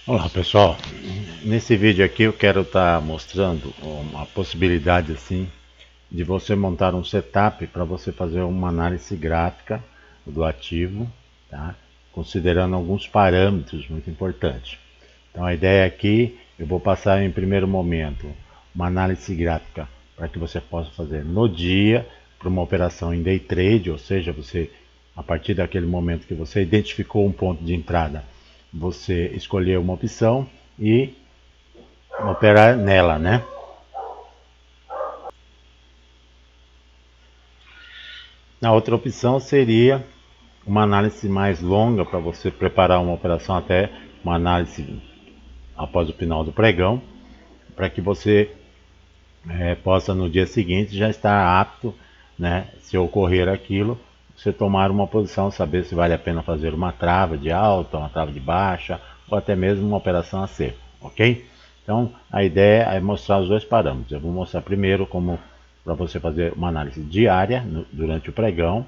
Olá pessoal, nesse vídeo aqui eu quero estar mostrando uma possibilidade assim de você montar um setup para você fazer uma análise gráfica do ativo, tá? Considerando alguns parâmetros muito importantes. Então a ideia aqui, eu vou passar em primeiro momento uma análise gráfica para que você possa fazer no dia para uma operação em day trade, ou seja, você a partir daquele momento que você identificou um ponto de entrada, você escolher uma opção e operar nela, né? A outra opção seria uma análise mais longa para você preparar uma operação até uma análise após o final do pregão, para que você possa no dia seguinte já estar apto, né? Se ocorrer aquilo, você tomar uma posição, saber se vale a pena fazer uma trava de alta, uma trava de baixa ou até mesmo uma operação a seco, ok? Então a ideia é mostrar os dois parâmetros. Eu vou mostrar primeiro como para você fazer uma análise diária durante o pregão,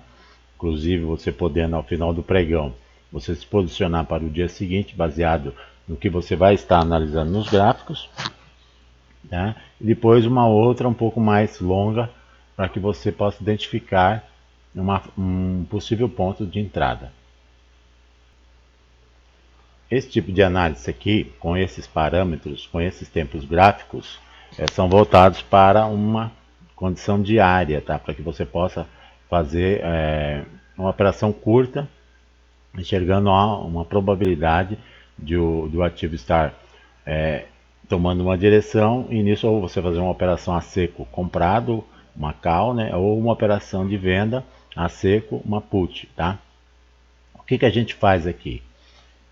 inclusive você podendo ao final do pregão você se posicionar para o dia seguinte baseado no que você vai estar analisando nos gráficos, tá? E depois uma outra um pouco mais longa para que você possa identificar um possível ponto de entrada. Esse tipo de análise aqui, com esses parâmetros, com esses tempos gráficos, são voltados para uma condição diária, tá? Para que você possa fazer uma operação curta, enxergando uma probabilidade do ativo estar tomando uma direção, e nisso ou você fazer uma operação a seco comprado, uma call, né, ou uma operação de venda a seco, uma put, tá? O que a gente faz aqui?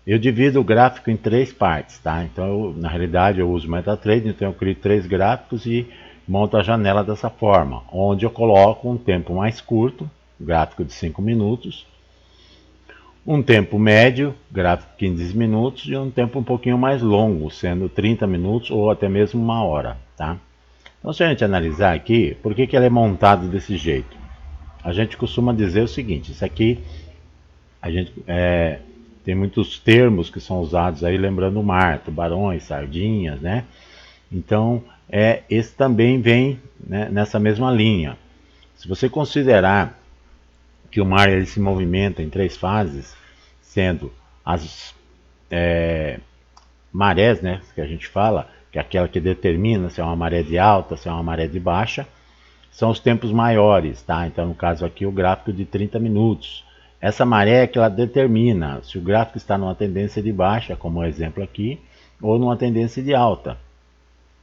Eu divido o gráfico em três partes, tá? Então, na realidade, eu uso MetaTrader, então eu crio três gráficos e monto a janela dessa forma, onde eu coloco um tempo mais curto, gráfico de 5 minutos, um tempo médio, gráfico de 15 minutos, e um tempo um pouquinho mais longo, sendo 30 minutos ou até mesmo uma hora, tá? Então, se a gente analisar aqui, por que ele é montado desse jeito? A gente costuma dizer o seguinte, isso aqui, a gente tem muitos termos que são usados aí, lembrando o mar, tubarões, sardinhas, né? Então, esse também vem, né, nessa mesma linha. Se você considerar que o mar ele se movimenta em três fases, sendo as marés, né, que a gente fala, que é aquela que determina se é uma maré de alta, se é uma maré de baixa, são os tempos maiores, tá? Então, no caso aqui, o gráfico de 30 minutos. Essa maré é que ela determina se o gráfico está numa tendência de baixa, como o exemplo aqui, ou numa tendência de alta.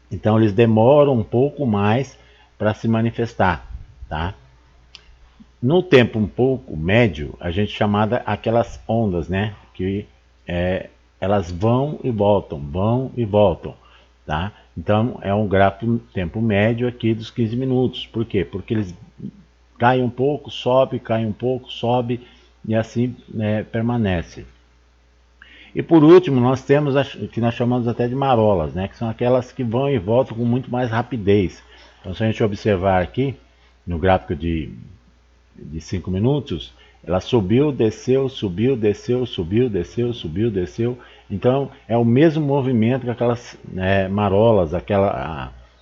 Então, eles demoram um pouco mais para se manifestar, tá? No tempo um pouco médio, a gente chamada aquelas ondas, né? Que elas vão e voltam, tá? Então é um gráfico tempo médio aqui dos 15 minutos. Por quê? Porque eles caem um pouco, sobe, cai um pouco, sobe e assim, né, permanece. E por último, nós temos as que nós chamamos até de marolas, né? Que são aquelas que vão e voltam com muito mais rapidez. Então, se a gente observar aqui no gráfico de 5 minutos, ela subiu, desceu, subiu, desceu, subiu, desceu, subiu, desceu. Então é o mesmo movimento que aquelas marolas,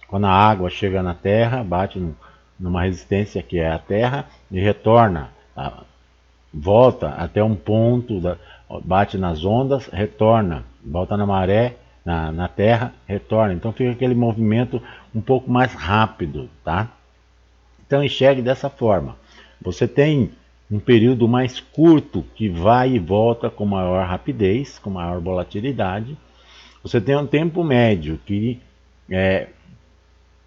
quando a água chega na terra, bate numa resistência que é a terra e retorna, volta até um ponto, bate nas ondas, retorna, volta na maré, na terra, retorna. Então fica aquele movimento um pouco mais rápido, tá? Então enxergue dessa forma. Você tem um período mais curto que vai e volta com maior rapidez, com maior volatilidade. Você tem um tempo médio que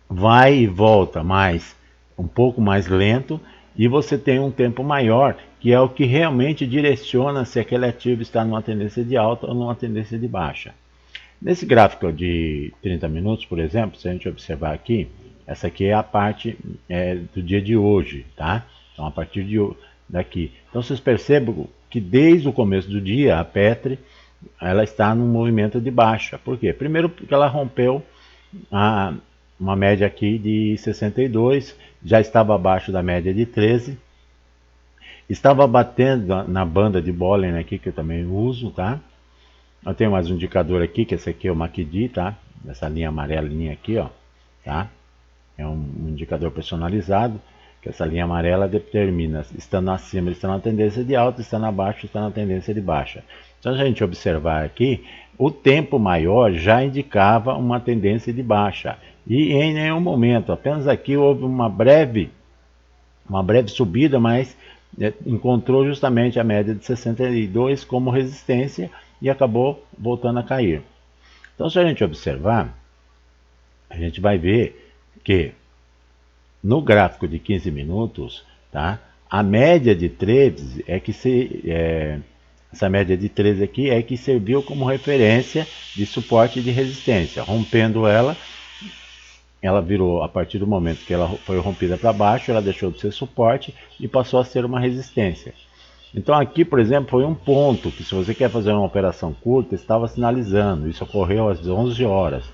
vai e volta mais, um pouco mais lento. E você tem um tempo maior, que é o que realmente direciona se aquele ativo está numa tendência de alta ou numa tendência de baixa. Nesse gráfico de 30 minutos, por exemplo, se a gente observar aqui, essa aqui é a parte do dia de hoje, tá? Então, a partir daqui. Então, vocês percebem que desde o começo do dia, a Petri, ela está num movimento de baixa. Por quê? Primeiro, porque ela rompeu uma média aqui de 62, já estava abaixo da média de 13, estava batendo na banda de Bollinger aqui, que eu também uso, tá? Eu tenho mais um indicador aqui, que esse aqui é o MACD, tá? Essa linha amarelinha aqui, ó, tá? É um indicador personalizado, que essa linha amarela determina, estando acima, está na tendência de alta, estando abaixo, está na tendência de baixa. Então, se a gente observar aqui, o tempo maior já indicava uma tendência de baixa. E em nenhum momento, apenas aqui houve uma breve subida, mas encontrou justamente a média de 62 como resistência e acabou voltando a cair. Então, se a gente observar, a gente vai ver que no gráfico de 15 minutos, tá? A média de trades é que essa média de 13 aqui é que serviu como referência de suporte e de resistência. Rompendo ela, ela virou, a partir do momento que ela foi rompida para baixo, ela deixou de ser suporte e passou a ser uma resistência. Então aqui, por exemplo, foi um ponto que, se você quer fazer uma operação curta, estava sinalizando. Isso ocorreu às 11 horas.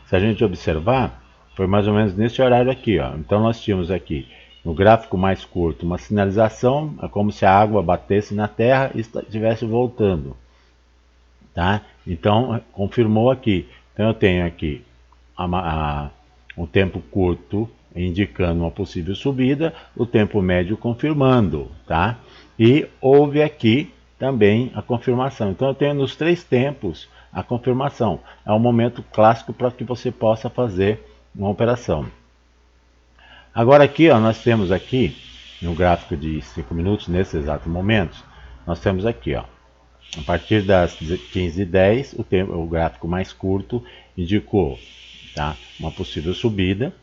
Se a gente observar, foi mais ou menos nesse horário aqui, ó. Então nós tínhamos aqui, no gráfico mais curto, uma sinalização, é como se a água batesse na terra e estivesse voltando, tá? Então confirmou aqui. Então eu tenho aqui um tempo curto indicando uma possível subida, o tempo médio confirmando, tá? E houve aqui também a confirmação. Então eu tenho nos três tempos a confirmação. É um momento clássico para que você possa fazer uma operação. Agora aqui, ó, nós temos aqui no gráfico de 5 minutos, nesse exato momento, nós temos aqui, ó, a partir das 15h10, o gráfico mais curto indicou, tá, uma possível subida.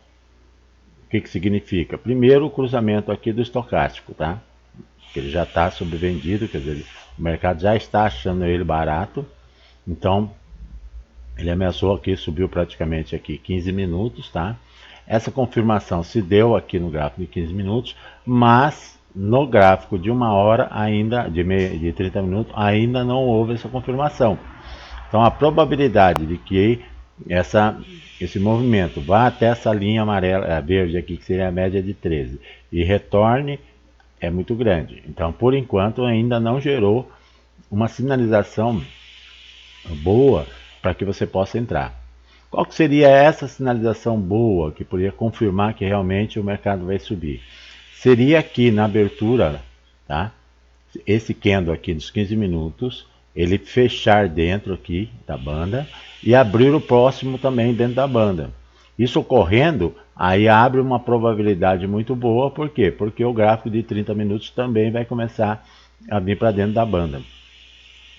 O que significa? Primeiro, o cruzamento aqui do estocástico, tá? Que ele já está sobrevendido, quer dizer, o mercado já está achando ele barato. Então, ele ameaçou aqui, subiu praticamente aqui 15 minutos, tá? Essa confirmação se deu aqui no gráfico de 15 minutos, mas no gráfico de 1 hora ainda, de 30 minutos, ainda não houve essa confirmação. Então a probabilidade de que esse movimento vá até essa linha amarela, verde aqui, que seria a média de 13, e retorne, é muito grande. Então, por enquanto, ainda não gerou uma sinalização boa para que você possa entrar. Qual que seria essa sinalização boa que poderia confirmar que realmente o mercado vai subir? Seria aqui na abertura, tá? Esse candle aqui dos 15 minutos, ele fechar dentro aqui da banda e abrir o próximo também dentro da banda. Isso ocorrendo, aí abre uma probabilidade muito boa, por quê? Porque o gráfico de 30 minutos também vai começar a vir para dentro da banda.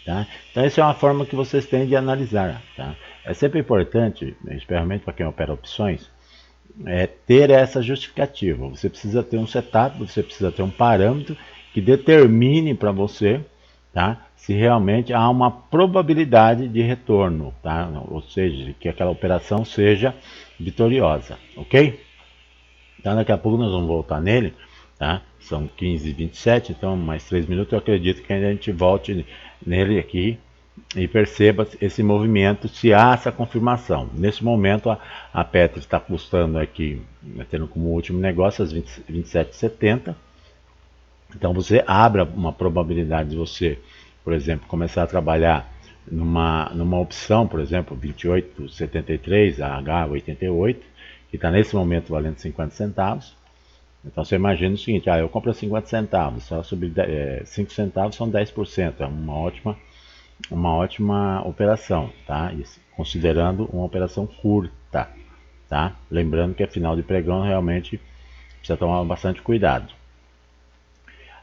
Tá? Então essa é uma forma que vocês têm de analisar. Tá? É sempre importante, especialmente para quem opera opções, ter essa justificativa. Você precisa ter um setup, você precisa ter um parâmetro que determine para você, tá, se realmente há uma probabilidade de retorno, tá? Ou seja, que aquela operação seja vitoriosa, ok? Então daqui a pouco nós vamos voltar nele, tá? São 15h27, então mais 3 minutos, eu acredito que ainda a gente volte nele aqui e perceba esse movimento, se há essa confirmação. Nesse momento a Petro está custando aqui, tendo como último negócio as 27,70. Então você abre uma probabilidade de você, por exemplo, começar a trabalhar numa opção, por exemplo, 28,73, a H88, que está nesse momento valendo 50 centavos. Então você imagina o seguinte, eu compro a 50 centavos, se ela subir 5 centavos são 10%, é uma ótima operação, tá? Considerando uma operação curta, tá? Lembrando que é final de pregão, realmente precisa tomar bastante cuidado.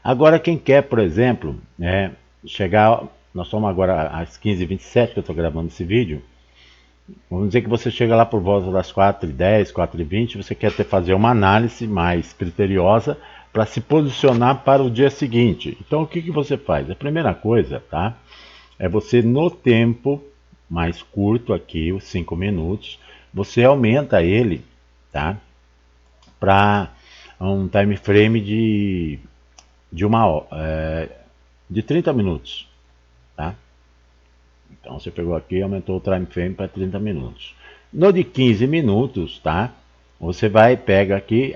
Agora quem quer, por exemplo, chegar, nós estamos agora às 15h27 que eu estou gravando esse vídeo, vamos dizer que você chega lá por volta das 4h10, 4h20, você quer fazer uma análise mais criteriosa para se posicionar para o dia seguinte. Então o que você faz? A primeira coisa, tá? É você no tempo mais curto aqui, os 5 minutos, você aumenta ele, tá? Para um time frame de 30 minutos, tá? Então você pegou aqui e aumentou o time frame para 30 minutos. No de 15 minutos, tá? Você pega aqui,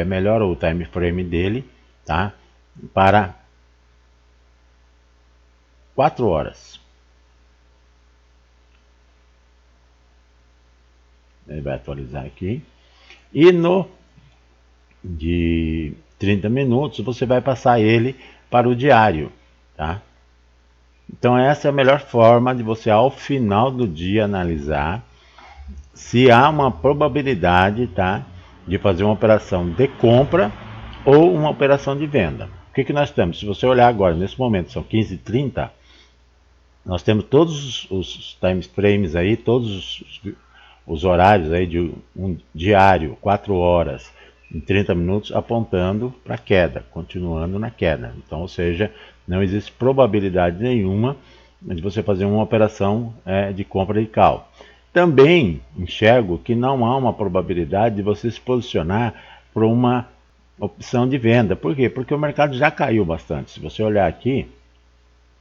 melhora o time frame dele, tá? Para 4 horas. Ele vai atualizar aqui. E no de 30 minutos você vai passar ele para o diário, tá? Então essa é a melhor forma de você ao final do dia analisar se há uma probabilidade, tá, de fazer uma operação de compra ou uma operação de venda. O que nós temos? Se você olhar agora, nesse momento são 15h30, nós temos todos os time frames aí, todos os horários aí de um diário, 4 horas em 30 minutos, apontando para queda, continuando na queda. Então, ou seja, não existe probabilidade nenhuma de você fazer uma operação de compra de cal. Também enxergo que não há uma probabilidade de você se posicionar para uma opção de venda. Por quê? Porque o mercado já caiu bastante. Se você olhar aqui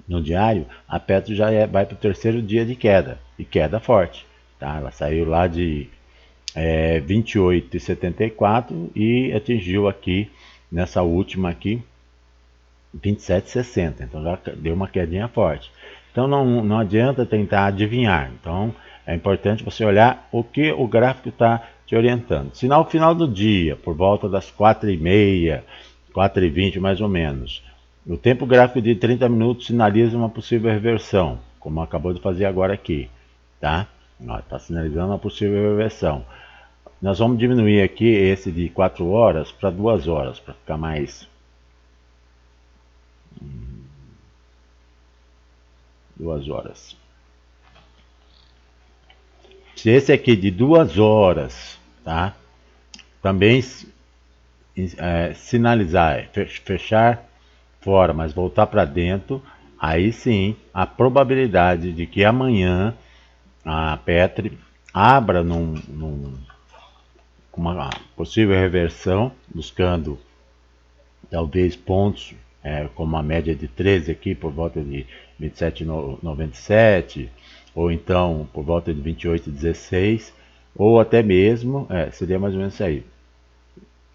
no diário, a Petro já vai para o terceiro dia de queda, e queda forte. Tá? Ela saiu lá de 28,74 e atingiu aqui, nessa última aqui, 27,60. Então já deu uma quedinha forte. Então não adianta tentar adivinhar. Então é importante você olhar o que o gráfico está te orientando. Se no final do dia, por volta das 4h30, 4h20 mais ou menos, o tempo gráfico de 30 minutos sinaliza uma possível reversão, como acabou de fazer agora aqui, tá? Está sinalizando uma possível reversão. Nós vamos diminuir aqui esse de 4 horas para 2 horas, para ficar mais 2 horas. Se esse aqui de 2 horas, tá? Também sinalizar, fechar fora, mas voltar para dentro, aí sim a probabilidade de que amanhã a Petri abra uma possível reversão, buscando talvez pontos como a média de 13 aqui, por volta de 27,97, ou então por volta de 28,16, ou até mesmo, seria mais ou menos isso aí.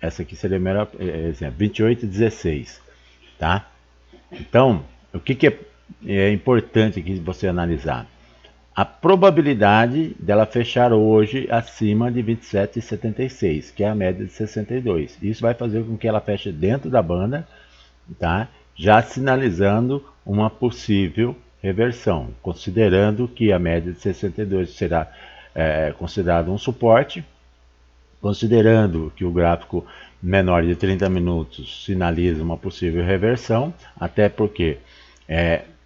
Essa aqui seria o melhor exemplo, 28,16, tá? Então, o que é importante aqui você analisar? A probabilidade dela fechar hoje acima de 27,76, que é a média de 62. Isso vai fazer com que ela feche dentro da banda, tá? Já sinalizando uma possível reversão, considerando que a média de 62 será considerado um suporte, considerando que o gráfico menor de 30 minutos sinaliza uma possível reversão, até porque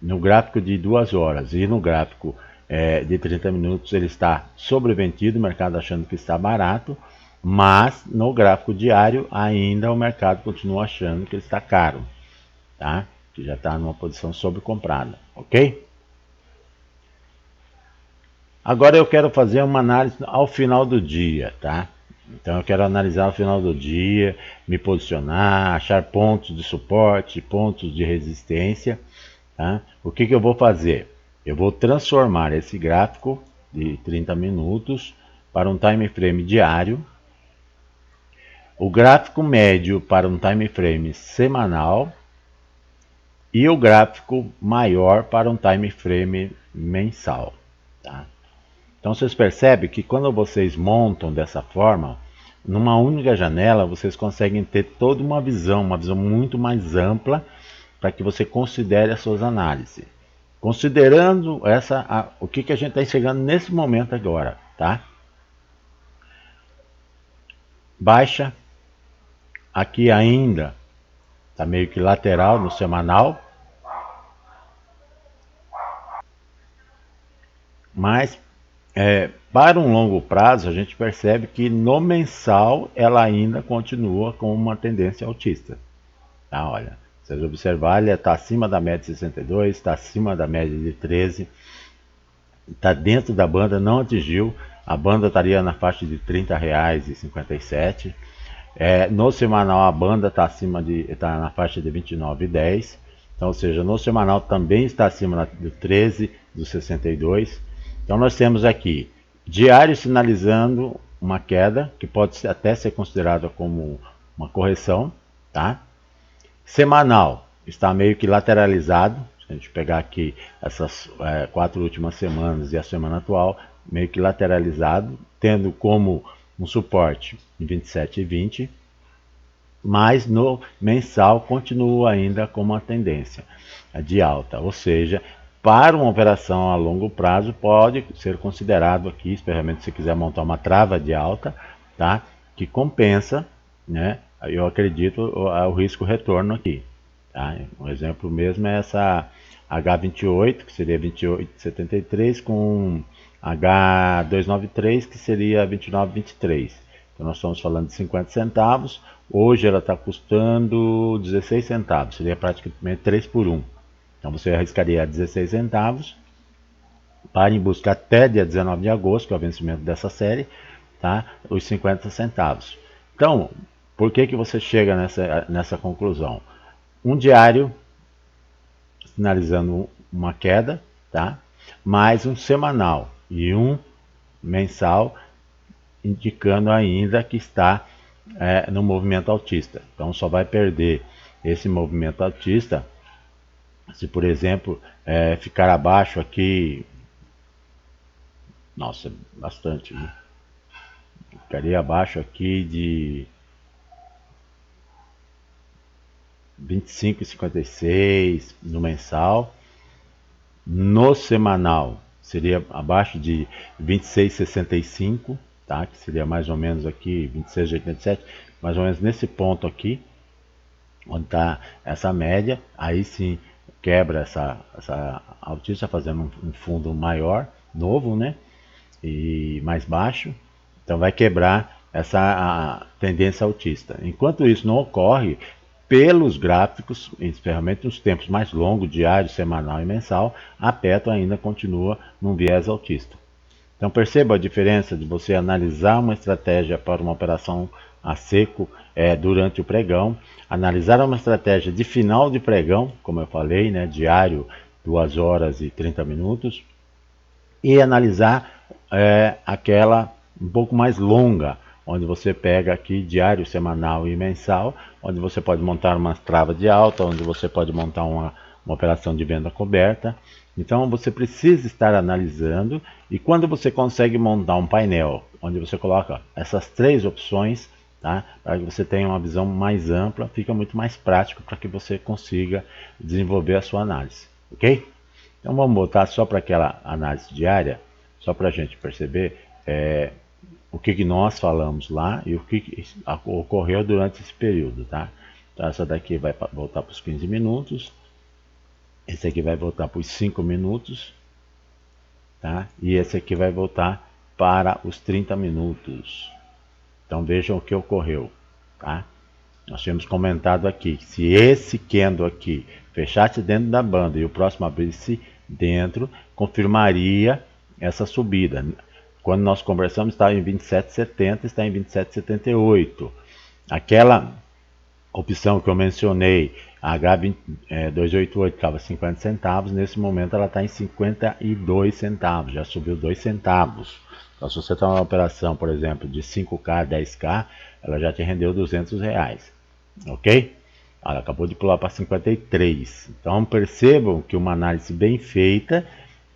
no gráfico de 2 horas e no gráfico de 30 minutos ele está sobrevendido, o mercado achando que está barato, mas no gráfico diário ainda o mercado continua achando que ele está caro, tá? Que já está numa posição sobrecomprada, ok? Agora eu quero fazer uma análise ao final do dia, tá? Então eu quero analisar ao final do dia, me posicionar, achar pontos de suporte, pontos de resistência, tá? O que eu vou fazer? Eu vou transformar esse gráfico de 30 minutos para um time frame diário, o gráfico médio para um time frame semanal e o gráfico maior para um time frame mensal, tá? Então vocês percebem que quando vocês montam dessa forma, numa única janela vocês conseguem ter toda uma visão muito mais ampla para que você considere as suas análises. Considerando o que a gente está enxergando nesse momento agora, tá? Baixa, aqui ainda está meio que lateral no semanal, mas para um longo prazo a gente percebe que no mensal ela ainda continua com uma tendência altista, tá? Olha, se vocês observarem, ele está acima da média de 62, está acima da média de 13, está dentro da banda, não atingiu, a banda estaria na faixa de R$30,57. No semanal a banda está na faixa de 29,10, então, ou seja, no semanal também está acima do 13, do 62. Então nós temos aqui diário sinalizando uma queda, que pode até ser considerada como uma correção, tá? Semanal está meio que lateralizado. Se a gente pegar aqui essas 4 últimas semanas e a semana atual, meio que lateralizado, tendo como um suporte em 27,20, mas no mensal continua ainda com uma tendência de alta, ou seja, para uma operação a longo prazo pode ser considerado aqui, especialmente se quiser montar uma trava de alta, tá? Que compensa, né? Eu acredito o risco retorno aqui, tá? Um exemplo mesmo é essa H28, que seria 28,73, com H293, que seria 29,23. Então nós estamos falando de 50 centavos, hoje ela está custando 16 centavos, seria praticamente 3 por 1. Então você arriscaria 16 centavos para em busca até dia 19 de agosto, que é o vencimento dessa série, tá? Os 50 centavos. Então, por que você chega nessa conclusão? Um diário sinalizando uma queda, tá? Mais um semanal e um mensal indicando ainda que está no movimento altista. Então só vai perder esse movimento altista se, por exemplo, ficar abaixo aqui, nossa, bastante, né? Ficaria abaixo aqui de 25,56 no mensal. No semanal seria abaixo de 26,65, tá? Que seria mais ou menos aqui 26,87, mais ou menos nesse ponto aqui, onde está essa média. Aí sim quebra essa altista, fazendo um fundo maior, novo, né? E mais baixo. Então vai quebrar essa tendência altista. Enquanto isso não ocorre, pelos gráficos, especialmente nos tempos mais longos, diário, semanal e mensal, a Petro ainda continua num viés altista. Então perceba a diferença de você analisar uma estratégia para uma operação a seco durante o pregão, analisar uma estratégia de final de pregão, como eu falei, né, diário, 2 horas e 30 minutos, e analisar aquela um pouco mais longa, onde você pega aqui diário, semanal e mensal, onde você pode montar uma trava de alta, onde você pode montar uma operação de venda coberta. Então você precisa estar analisando, e quando você consegue montar um painel onde você coloca essas 3 opções, tá? Para que você tenha uma visão mais ampla, fica muito mais prático para que você consiga desenvolver a sua análise, ok? Então vamos voltar só para aquela análise diária, só para a gente perceber o que nós falamos lá e o que ocorreu durante esse período, tá? Então essa daqui vai voltar para os 15 minutos, esse aqui vai voltar para os 5 minutos, tá? E esse aqui vai voltar para os 30 minutos. Então vejam o que ocorreu, tá? Nós tínhamos comentado aqui que se esse candle aqui fechasse dentro da banda e o próximo abrisse dentro, confirmaria essa subida. Quando nós conversamos estava em 27,70, está em 27,78. Aquela opção que eu mencionei, a H288, estava 50 centavos, nesse momento ela está em 52 centavos, já subiu 2 centavos. Então, se você está numa operação, por exemplo, de 5K, 10K, ela já te rendeu R$200, ok? Ela acabou de pular para 53. Então percebam que uma análise bem feita,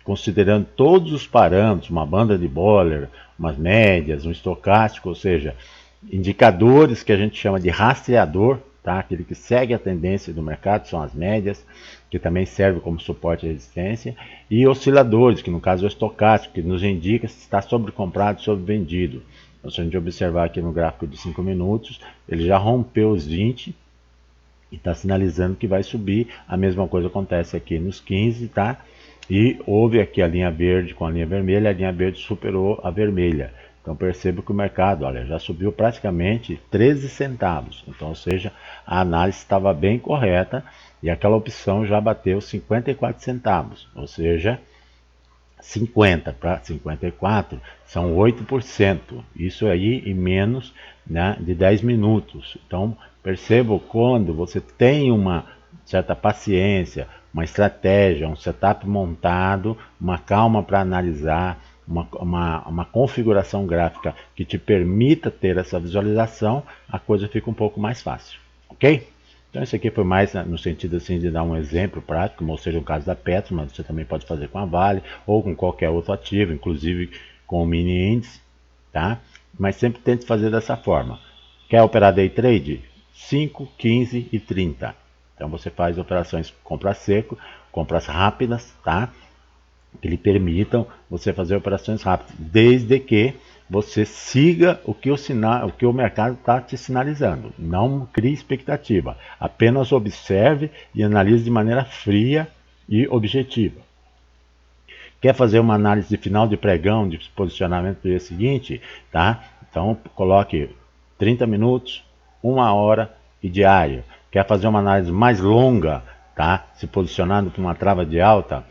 considerando todos os parâmetros, uma banda de Bollinger, umas médias, um estocástico, ou seja, indicadores que a gente chama de rastreador, tá? Aquele que segue a tendência do mercado, são as médias, que também serve como suporte e resistência, e osciladores, que no caso é o estocástico, que nos indica se está sobrecomprado ou sobrevendido. Então, se a gente observar aqui no gráfico de 5 minutos, ele já rompeu os 20 e está sinalizando que vai subir. A mesma coisa acontece aqui nos 15, tá? E houve aqui a linha verde com a linha vermelha, a linha verde superou a vermelha. Então perceba que o mercado, olha, já subiu praticamente 13 centavos. Então, ou seja, a análise estava bem correta e aquela opção já bateu 54 centavos. Ou seja, 50 para 54 são 8%. Isso aí em menos, né, de 10 minutos. Então perceba quando você tem uma certa paciência, uma estratégia, um setup montado, uma calma para analisar, uma configuração gráfica que te permita ter essa visualização, a coisa fica um pouco mais fácil, ok? Então isso aqui foi mais no sentido assim de dar um exemplo prático, como seja o caso da Petro, mas você também pode fazer com a Vale ou com qualquer outro ativo, inclusive com o mini índice, tá? Mas sempre tente fazer dessa forma. Quer operar day trade? 5, 15 e 30. Então você faz operações compra seco, compras rápidas, tá? Que lhe permitam você fazer operações rápidas, desde que você siga o que o mercado está te sinalizando. Não crie expectativa, apenas observe e analise de maneira fria e objetiva. Quer fazer uma análise de final de pregão, de posicionamento do dia seguinte, tá? Então coloque 30 minutos, 1 hora e diário. Quer fazer uma análise mais longa, tá? Se posicionando para uma trava de alta,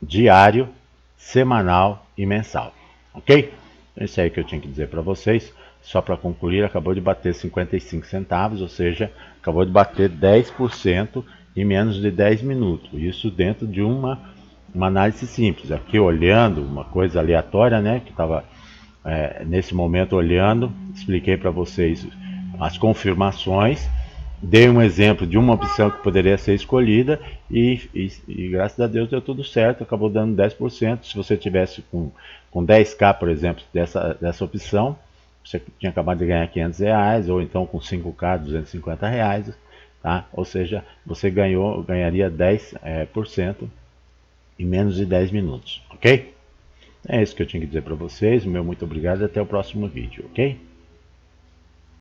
diário, semanal e mensal, ok? Isso aí que eu tinha que dizer para vocês. Só para concluir, acabou de bater 55 centavos, ou seja, acabou de bater 10% em menos de 10 minutos. Isso dentro de uma análise simples. Aqui olhando, uma coisa aleatória, né? Que estava nesse momento olhando, expliquei para vocês as confirmações. Dei um exemplo de uma opção que poderia ser escolhida e graças a Deus deu tudo certo, acabou dando 10%. Se você tivesse com 10k, por exemplo, dessa opção, você tinha acabado de ganhar R$500, ou então com 5k, R$250, tá? Ou seja, você ganharia 10% em menos de 10 minutos, ok? É isso que eu tinha que dizer para vocês. Meu muito obrigado e até o próximo vídeo, ok?